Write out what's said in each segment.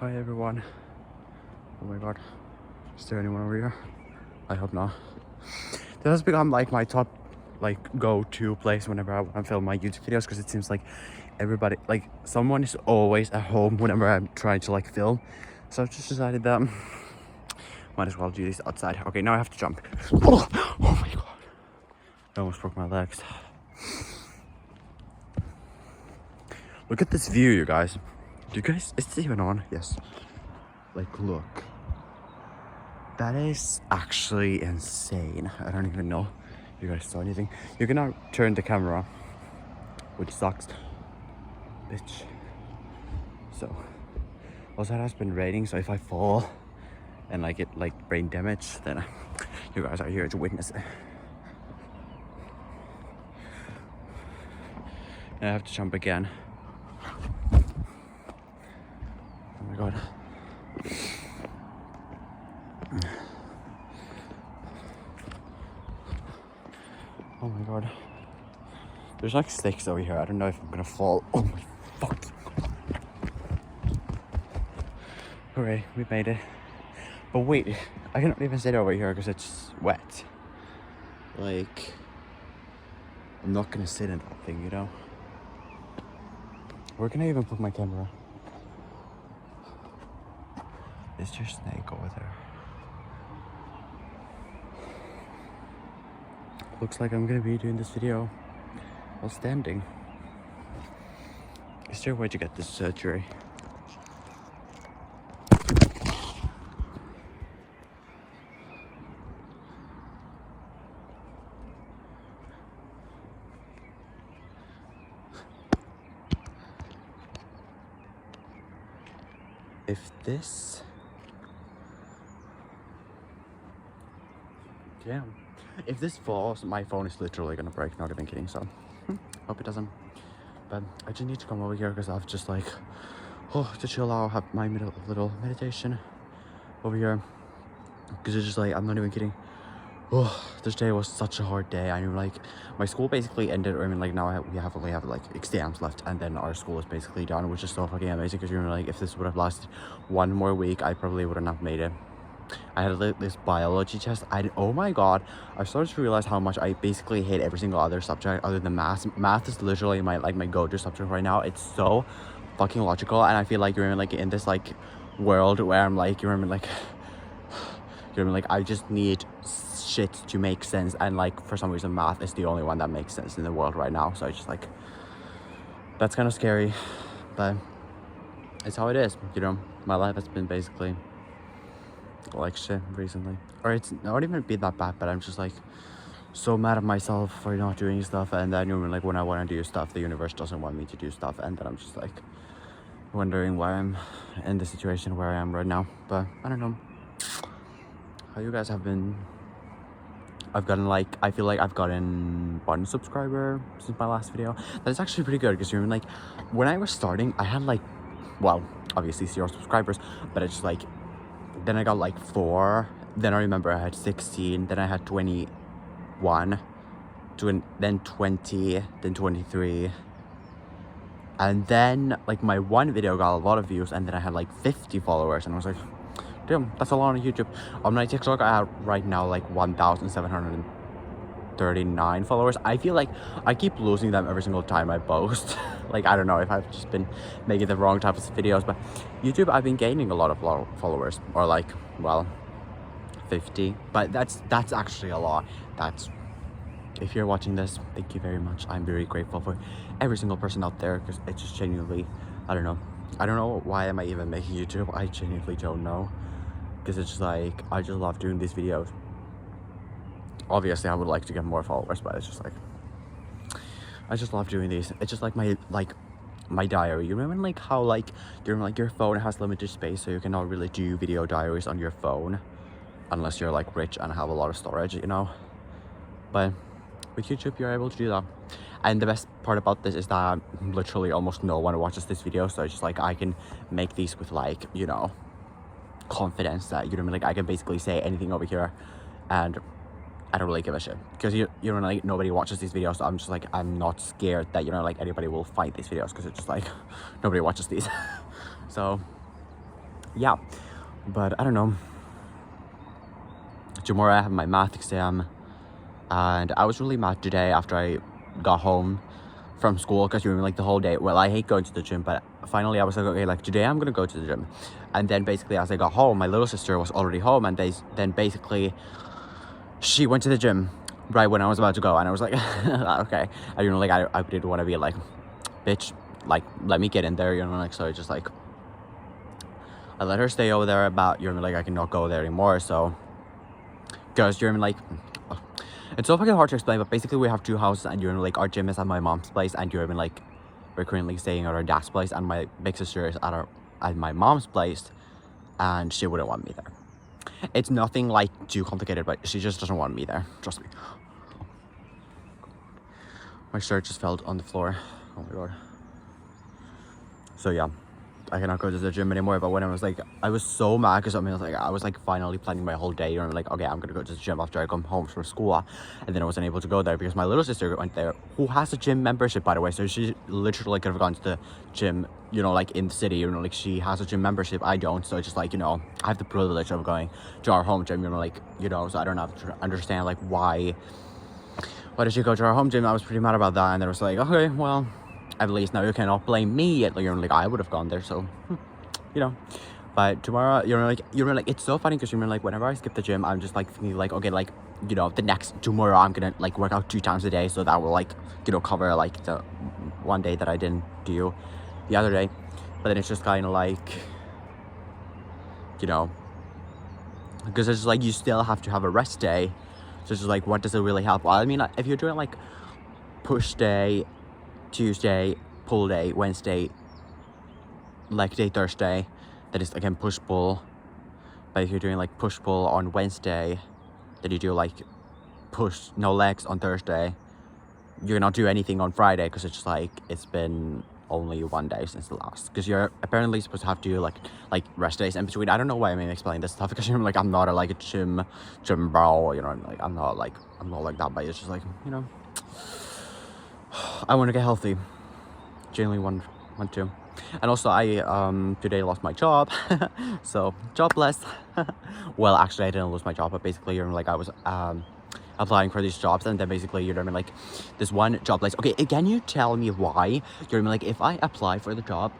Hi everyone. Oh my god. Is there anyone over here? I hope not. This has become like my top go-to place whenever I want to film my YouTube videos, because it seems like everybody, like someone is always at home whenever I'm trying to like film. So I've just decided that might as well do this outside. Okay, now I have to jump. Oh my god. I almost broke my legs. Look at this view, you guys. Do you guys, is this even on? Yes. Like, look. That is actually insane. I don't even know if you guys saw anything. You can now turn the camera, which sucks. Bitch. So, also it has been raining, so if I fall and like get like brain damage, then you guys are here to witness it. And I have to jump again. Oh my god. Oh my god. There's like sticks over here. I don't know if I'm gonna fall. Oh my fuck. Hooray, we made it. But wait, I cannot even sit over here because it's wet. Like, I'm not gonna sit in that thing, you know? Where can I even put my camera? Is there a snake over there? Looks like I'm gonna be doing this video while standing. Is there a way to get this surgery? If this... Damn. If this falls, my phone is literally gonna break, not even kidding, so hope it doesn't. But I just need to come over here because I've just like, to chill out, have my little meditation over here. Because it's just like, I'm not even kidding. This day was such a hard day. I knew like my school basically ended, or I mean like now we have only have like exams left, and then our school is basically done, which is so fucking amazing. Because you're like, if this would have lasted one more week, I probably wouldn't have made it. I had this biology test. Oh my god, I started to realize how much I basically hate every single other subject other than math. Math is literally my go-to subject right now. It's so fucking logical, and I feel like you're like in this like world where I'm like, I just need shit to make sense, and like for some reason math is the only one that makes sense in the world right now. So it's just like, that's kind of scary, but it's how it is, you know. My life has been basically like shit recently, or it's not even been that bad, but I'm just like so mad at myself for not doing stuff, and then like when I want to do stuff, the universe doesn't want me to do stuff, and then I'm just like wondering why I'm in the situation where I am right now. But I don't know how you guys have been. I've gotten like, I feel like I've gotten 1 subscriber since my last video. That's actually pretty good, because you're like, when I was starting, I had like, well, obviously 0 subscribers, but it's just like, then I got like 4, then I remember I had 16, then I had 21, then 20, then 23, and then like my one video got a lot of views, and then I had like 50 followers, and I was like, damn, that's a lot on YouTube. On my TikTok, I have right now like 1,739 followers. I feel like I keep losing them every single time I post. Like, I don't know if I've just been making the wrong types of videos, but YouTube, I've been gaining a lot of followers, or like, well, 50, but that's actually a lot. That's, if you're watching this, thank you very much. I'm very grateful for every single person out there, because it's just genuinely, I don't know why am I even making YouTube. I genuinely don't know, because it's just like, I just love doing these videos. Obviously I would like to get more followers, but it's just like, I just love doing these. It's just like my diary. You remember like how like your phone has limited space, so you cannot really do video diaries on your phone unless you're like rich and have a lot of storage, you know. But with YouTube, you're able to do that. And the best part about this is that literally almost no one watches this video, so it's just like I can make these with like, you know, confidence that, you know, like I can basically say anything over here and I don't really give a shit, because you know, like nobody watches these videos, so I'm just like, I'm not scared that, you know, like anybody will find these videos, because it's just like nobody watches these. So yeah, but I don't know. Tomorrow I have my math exam, and I was really mad today after I got home from school because you were like the whole day. Well, I hate going to the gym, but finally I was like, okay, like today I'm gonna go to the gym. And then basically as I got home, my little sister was already home, and then basically she went to the gym right when I was about to go, and I was like, okay. And like I didn't want to be like, bitch, like let me get in there, like, so I just like I let her stay over there about like I cannot go there anymore. So because like it's so fucking hard to explain, but basically we have two houses, and like our gym is at my mom's place, and like we're currently staying at our dad's place, and my big sister is at my mom's place, and she wouldn't want me there. It's nothing like too complicated, but she just doesn't want me there, trust me. My shirt just fell on the floor. Oh my god. So yeah, I cannot go to the gym anymore. But when I was so mad because I was like finally planning my whole day, and like, okay, I'm gonna go to the gym after I come home from school, and then I wasn't able to go there because my little sister went there, who has a gym membership, by the way. So she literally could have gone to the gym, like in the city, like she has a gym membership. I don't, so it's just like, I have the privilege of going to our home gym, so I don't have to understand like why did she go to our home gym. I was pretty mad about that, and then I was like, okay, well, at least now you cannot blame me. Like I would have gone there, so But tomorrow, like it's so funny because like whenever I skip the gym, I'm just like thinking like, okay, like the next tomorrow I'm gonna like work out 2 times a day, so that will like cover like the one day that I didn't do the other day. But then it's just kind of like because it's just like you still have to have a rest day. So it's just like, what does it really help? Well, I mean, if you're doing like push day, Tuesday, pull day, Wednesday, leg day, Thursday, that is again push pull. But if you're doing like push pull on Wednesday, then you do like push no legs on Thursday, you're not do anything on Friday because it's just like it's been only 1 day since the last, because you're apparently supposed to have to do like rest days in between. I don't know why I'm explaining this stuff because like I'm not a gym bro, like I'm not like that, but it's just like I want to get healthy, genuinely want to. And also I today lost my job so jobless. Well, actually I didn't lose my job, but basically like I was applying for these jobs, and then basically like this one job place. Okay, can you tell me why like if I apply for the job,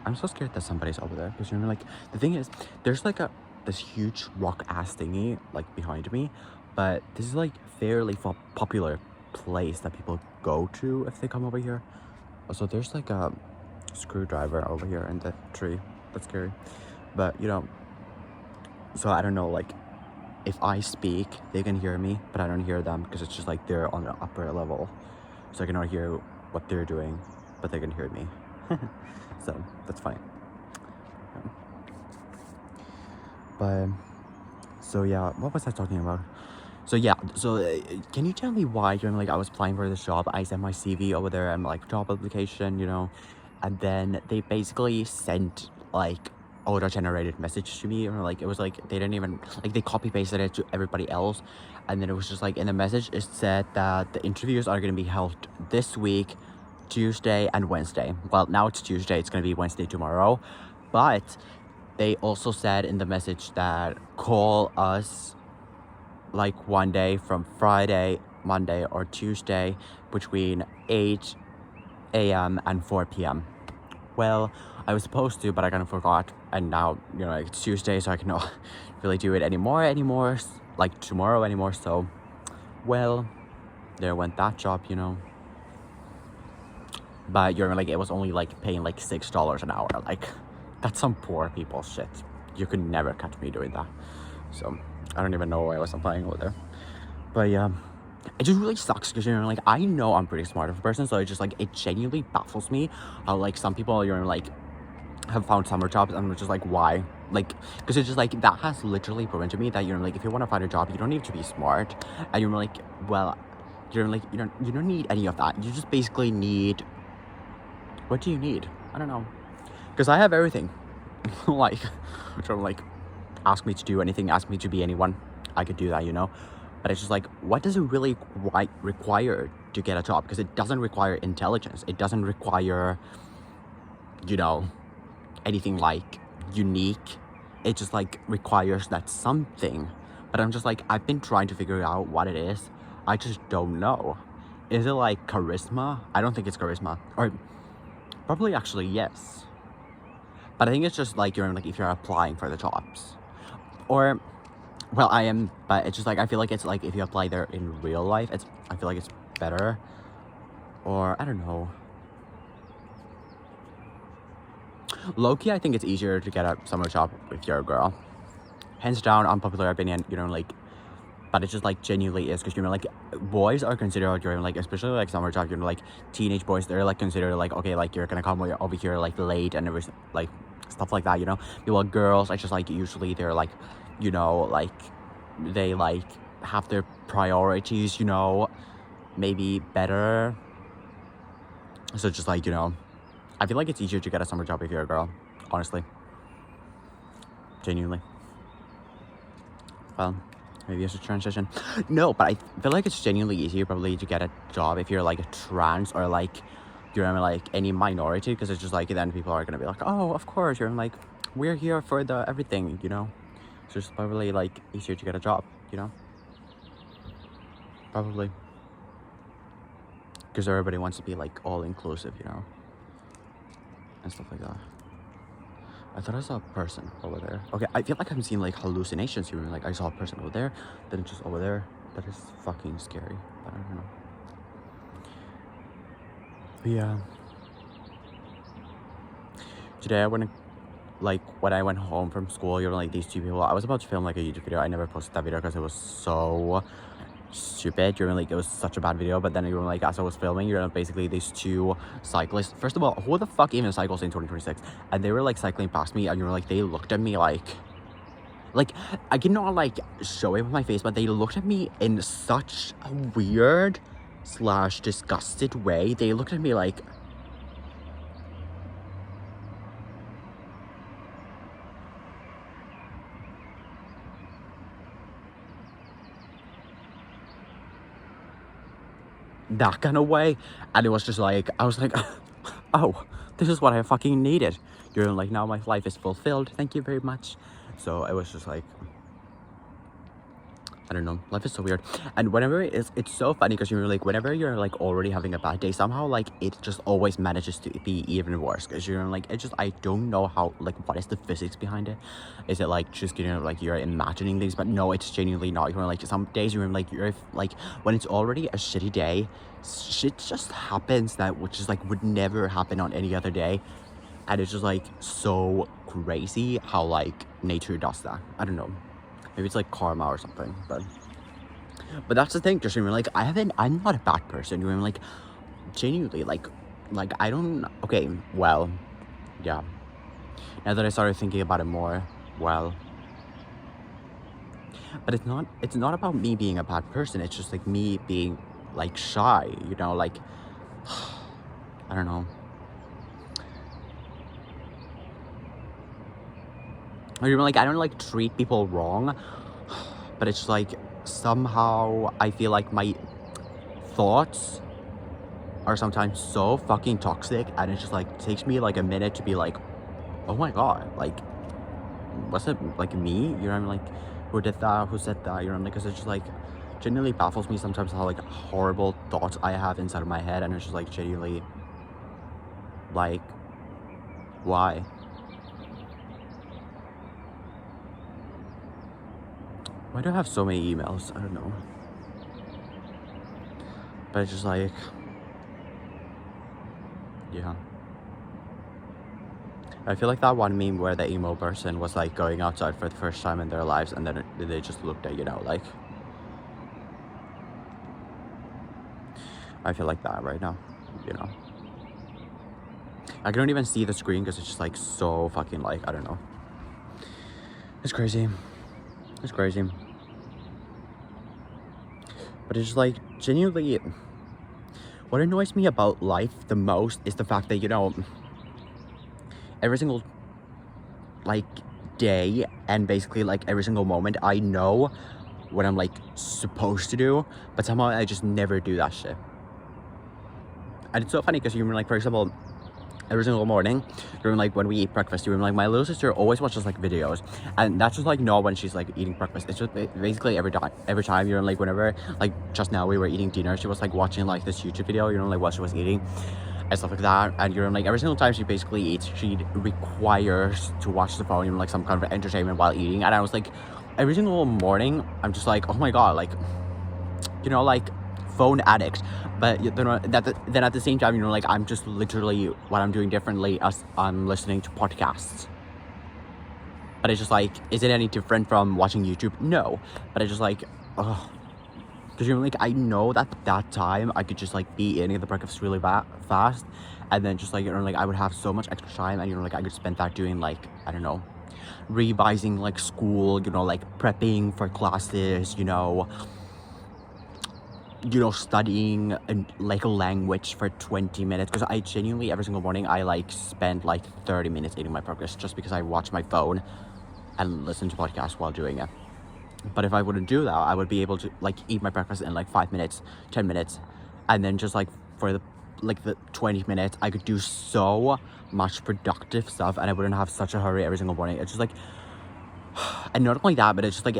I'm so scared that somebody's over there, because like the thing is there's like this huge rock ass thingy like behind me, but this is like fairly popular place that people go to if they come over here. Also, there's like a screwdriver over here in the tree. That's scary. But so I don't know, like if I speak they can hear me, but I don't hear them because it's just like they're on the upper level, so I cannot hear what they're doing, but they can hear me. So that's fine. But so yeah, what was I talking about? So yeah, so can you tell me why like I was applying for this job, I sent my CV over there and like job application, and then they basically sent like auto-generated message to me, or like it was like they didn't even like, they copy-pasted it to everybody else, and then it was just like in the message it said that the interviews are going to be held this week, Tuesday and Wednesday. Well, now it's Tuesday, it's going to be Wednesday tomorrow, but they also said in the message that call us like one day from Friday, Monday or Tuesday between 8 a.m. and 4 p.m. Well, I was supposed to, but I kind of forgot, and now it's Tuesday, so I cannot really do it anymore like tomorrow anymore. So well, there went that job, but like it was only like paying like $6 an hour. Like that's some poor people shit. You could never catch me doing that. So I don't even know why I was applying over there. But yeah, it just really sucks because like I know I'm pretty smart of a person, so it just like it genuinely baffles me how like some people like have found summer jobs, and I'm just like, why? Like, because it's just like that has literally prevented me that like if you want to find a job, you don't need to be smart, and you're like, well, like you don't need any of that. You just basically need, what do you need? I don't know, because I have everything. Like, so like, ask me to do anything, ask me to be anyone, I could do that, but it's just like, what does it really require to get a job? Because it doesn't require intelligence, it doesn't require anything like unique. It just like requires that something. But I'm just like, I've been trying to figure out what it is. I just don't know. Is it like charisma? I don't think it's charisma. Or probably actually yes. But I think it's just like you're like if you're applying for the jobs. Or well, I am, but it's just like I feel like it's like if you apply there in real life, I feel like it's better. Or I don't know. Low-key, I think it's easier to get a summer job if you're a girl. Hands down, unpopular opinion, you know, like, but it's just like genuinely is because you know, like, boys are considered during like, especially like summer job, you know, like teenage boys, they're like considered like, okay, like you're gonna come over here like late and everything, like stuff like that, you know. Well, girls, I just like usually they're like, you know, like they like have their priorities, you know, maybe better. So just like, you know, I feel like it's easier to get a summer job if you're a girl, honestly. Genuinely. Well, maybe I should transition. No, but I feel like it's genuinely easier probably to get a job if you're like a trans or like you're like any minority, because it's just like then people are gonna be like, oh, of course, you're like, we're here for the everything, you know. It's just probably like easier to get a job, you know. Probably. Because everybody wants to be like all inclusive, you know. And stuff like that. I thought I saw a person over there. Okay, I feel like I'm seeing like hallucinations here. Like I saw a person over there, then it's just over there. That is fucking scary. But I don't know. But yeah. Today I went, like when I went home from school, you know, like these two people. I was about to film like a YouTube video. I never posted that video because it was so stupid. You're like, it was such a bad video. But then you were like, as I was filming, you're basically these two cyclists. First of all, who the fuck even cycles in 2026? And they were like cycling past me, and you were like, they looked at me like I cannot like show it with my face, but they looked at me in such a weird / disgusted way. They looked at me like, that kind of way. And it was just like, I was like, oh, this is what I fucking needed. You're like, now my life is fulfilled, thank you very much. So it was just like, I don't know, life is so weird. And whenever it's so funny because you're like, whenever you're like already having a bad day, somehow like it just always manages to be even worse, because you're like, it's just, I don't know how, like, what is the physics behind it. Is it like just, you know, like you're imagining things? But no, it's genuinely not. You're like, some days you're like, you're like, when it's already a shitty day, shit just happens that which is like would never happen on any other day. And it's just like so crazy how like nature does that. I don't know, maybe it's like karma or something, but that's the thing. Just remember, like, I'm not a bad person. You remember, like, genuinely, like I don't. Okay, well, yeah. Now that I started thinking about it more, well, but it's not about me being a bad person. It's just like me being like shy. You know, like I don't know. I remember, like, I don't like treat people wrong, but it's like somehow I feel like my thoughts are sometimes so fucking toxic, and it just like takes me like a minute to be like, oh my god, like, was it like me? You know what I mean? Like, who did that? Who said that? You know what I mean? Because it just like genuinely baffles me sometimes how like horrible thoughts I have inside of my head, and it's just like genuinely like, why? Why do I have so many emails? I don't know. But it's just like, yeah. I feel like that one meme where the emo person was like going outside for the first time in their lives, and then they just looked at, you know, like, I feel like that right now, you know. I don't even see the screen because it's just like so fucking like, I don't know. It's crazy. It's crazy. But it's just like genuinely, what annoys me about life the most is the fact that, you know, every single like day and basically like every single moment I know what I'm like supposed to do, but somehow I just never do that shit. And it's so funny because you're like, for example, every single morning during like when we eat breakfast, during like my little sister always watches like videos, and that's just like not when she's like eating breakfast. It's just basically every time, you know, like whenever, like just now we were eating dinner, she was like watching like this YouTube video, you know, like what she was eating and stuff like that. And you know, like every single time she basically eats, she requires to watch the phone, you know, like some kind of entertainment while eating. And I was like, every single morning I'm just like, oh my god, like, you know, like phone addict. But then at the same time, you know, like I'm just literally, what I'm doing differently as I'm listening to podcasts. But it's just like, is it any different from watching YouTube? No. But it's just like, oh, because you know, like I know that time I could just like be eating the breakfast really fast, and then just like, you know, like I would have so much extra time, and you know, like I could spend that doing like, I don't know, revising like school, you know, like prepping for classes, you know, studying like a language for 20 minutes. Because I genuinely, every single morning, I like spend like 30 minutes eating my breakfast just because I watch my phone and listen to podcasts while doing it. But if I wouldn't do that, I would be able to like eat my breakfast in like 5 minutes, 10 minutes, and then just like for the 20 minutes, I could do so much productive stuff, and I wouldn't have such a hurry every single morning. It's just like, and not only that, but it's just like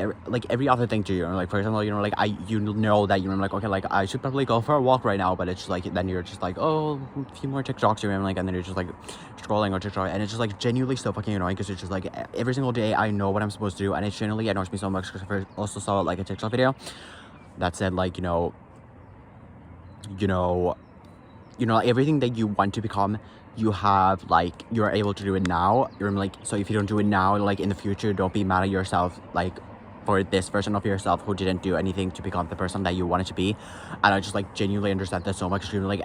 every other thing too, you know, like for example, you know, like you know that, you know, like, okay, like I should probably go for a walk right now, but it's just like, then you're just like, oh, a few more TikToks, you know, like, and then you're just like scrolling on TikTok, and it's just like genuinely so fucking annoying, because it's just like every single day I know what I'm supposed to do, and it genuinely annoys me so much, because I also saw like a TikTok video that said like, you know, everything that you want to become, you have like, you're able to do it now. You're like, so if you don't do it now, like in the future, don't be mad at yourself like for this version of yourself who didn't do anything to become the person that you wanted to be. And I just like genuinely understand that so much. You know, like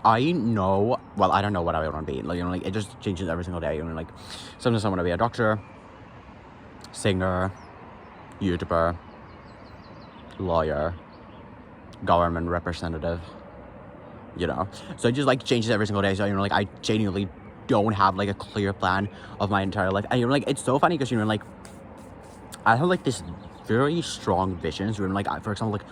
I know, well, I don't know what I want to be, like, you know, like it just changes every single day. You know, like sometimes I want to be a doctor, singer, YouTuber, lawyer, government representative, you know, so it just like changes every single day. So, you know, like I genuinely don't have like a clear plan of my entire life. And you know, like it's so funny, because you know, like I have like this very strong visions. You know, like for example, like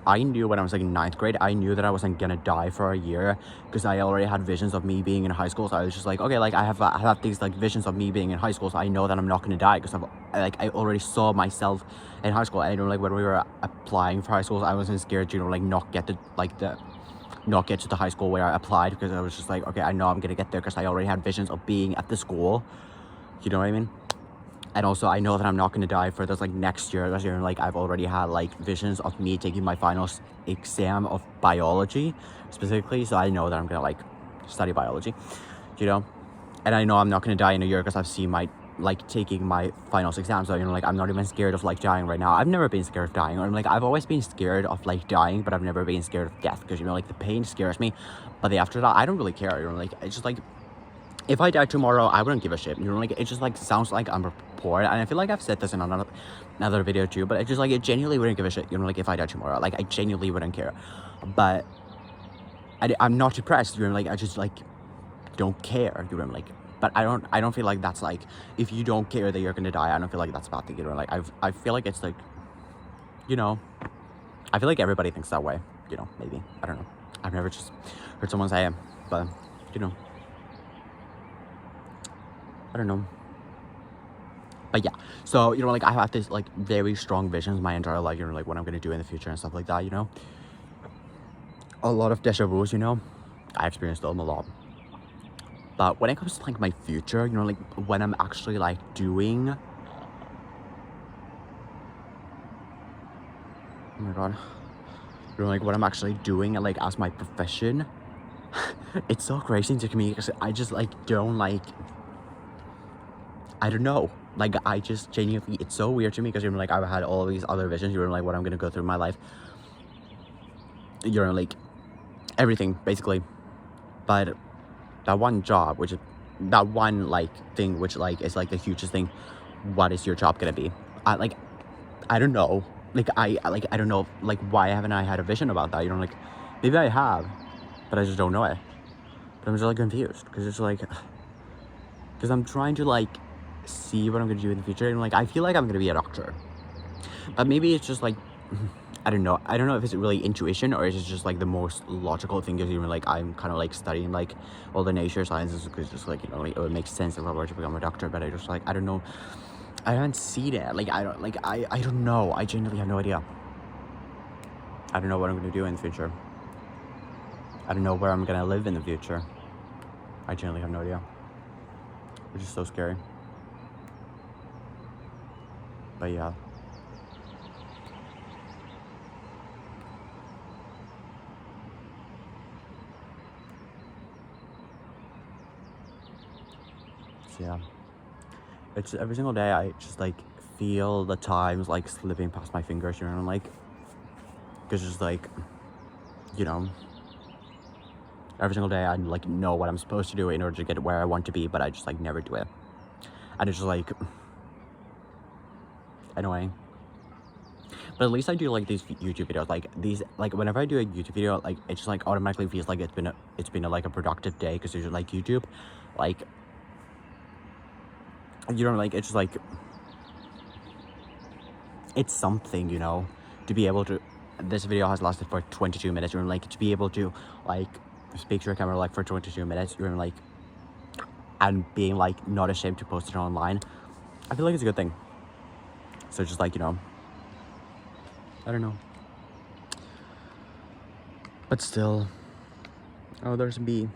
I knew when I was like in 9th grade, I knew that I wasn't gonna die for a year, because I already had visions of me being in high school. So I was just like, okay, like I have these like visions of me being in high school, so I know that I'm not gonna die, because I already saw myself in high school. And you know, like when we were applying for high schools, I wasn't scared to, you know, like not get to the high school where I applied, because I was just like, okay, I know I'm gonna get there, because I already had visions of being at the school, you know what I mean? And also I know that I'm not gonna die for this like next year, because you know, like I've already had like visions of me taking my final exam of biology specifically, so I know that I'm gonna like study biology, you know. And I know I'm not gonna die in a year, because I've seen my like taking my finals exam. So you know, like I'm not even scared of like dying right now. I've never been scared of dying, or like I've always been scared of like dying, but I've never been scared of death, because you know, like the pain scares me, but the after that I don't really care. You know, like it's just like, if I died tomorrow, I wouldn't give a shit. You know, like it just like sounds like I'm poor, and I feel like I've said this in another video too, but it just like, it genuinely wouldn't give a shit. You know, like if I died tomorrow, like I genuinely wouldn't care. But I'm not depressed. You know, like I just like don't care. You know, like. But I don't feel like that's like, if you don't care that you're gonna die, I don't feel like that's a bad thing, you know. Like I feel like it's like, you know, I feel like everybody thinks that way, you know, maybe, I don't know, I've never just heard someone say it, but you know, I don't know. But yeah, so you know, like I have this like very strong visions my entire life, you know, like what I'm gonna do in the future and stuff like that, you know. A lot of deja vus, you know, I experienced them a lot. But when it comes to like my future, you know, like when I'm actually like doing, oh my god, you know, like what I'm actually doing like as my profession, it's so crazy to me, because I just like don't like, I don't know, like I just genuinely, it's so weird to me, because you know, like I've had all these other visions, you know, like what I'm gonna go through in my life, you know, like everything basically. But that one job, which is that one like thing, which like is like the hugest thing, what is your job gonna be? I don't know, like I don't know, like why haven't I had a vision about that, you know, like maybe I have, but I just don't know it. But I'm just like confused, because it's like, because I'm trying to like see what I'm gonna do in the future, and like I feel like I'm gonna be a doctor, but maybe it's just like I don't know if it's really intuition or is it just like the most logical thing, because even like I'm kind of like studying like all the nature sciences, because just like, you know, like it would make sense if I were to become a doctor, but I just like, I don't know, I haven't seen it. Like I don't know, I genuinely have no idea. I don't know what I'm gonna do in the future. I don't know where I'm gonna live in the future. I genuinely have no idea, which is so scary. But yeah. So yeah, it's every single day I just like feel the times like slipping past my fingers, you know, like, because just like, you know, every single day I like know what I'm supposed to do in order to get where I want to be, but I just like never do it, and it's just like annoying. But at least I do like these YouTube videos, like these, like whenever I do a YouTube video, like it just like automatically feels like it's been like a productive day, because there's like YouTube, like, you know, like it's just like, it's something, you know, to be able to, this video has lasted for 22 minutes, you're like, to be able to like speak to your camera like for 22 minutes, you're like, and being like not ashamed to post it online, I feel like it's a good thing. So just like, you know, I don't know, but still, oh, there's a bee.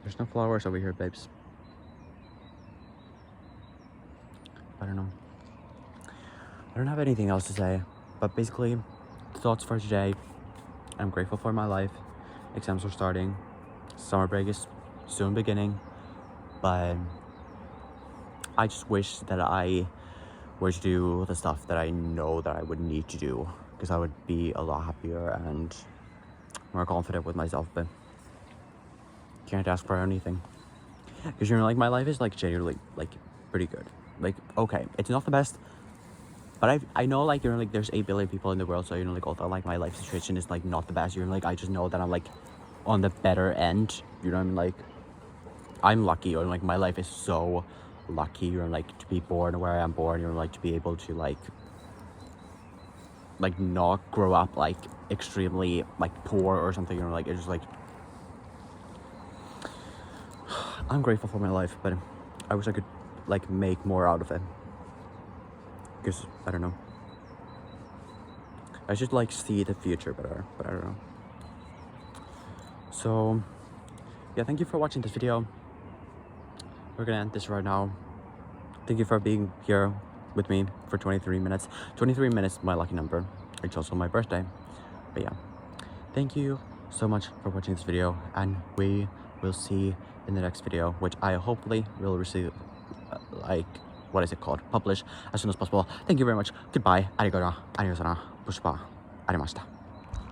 There's no flowers over here, babes. I don't know. I don't have anything else to say, but basically, thoughts for today. I'm grateful for my life. Exams are starting. Summer break is soon beginning, but I just wish that I were to do the stuff that I know that I would need to do, because I would be a lot happier and more confident with myself, but can't ask for anything. Because, you know, like my life is like genuinely like pretty good. Like, okay, it's not the best, but I know, like, you know, like there's 8 billion people in the world, so, you know, like although like my life situation is like not the best, you know, like I just know that I'm like on the better end, you know what I mean? Like, I'm lucky, or like my life is so lucky, you know, like to be born where I am born, you know, like to be able to like not grow up like extremely like poor or something, you know, like it's just like, I'm grateful for my life, but I wish I could like make more out of it, because I don't know, I should like see the future better, but I don't know. So yeah, thank you for watching this video. We're gonna end this right now. Thank you for being here with me for 23 minutes. 23 minutes, my lucky number. It's also my birthday. But yeah, thank you so much for watching this video, and we will see in the next video, which I hopefully will receive, like, what is it called? Publish as soon as possible. Thank you very much. Goodbye. Arigato. Annyeonghaseyo. Pushpa. Arimashita.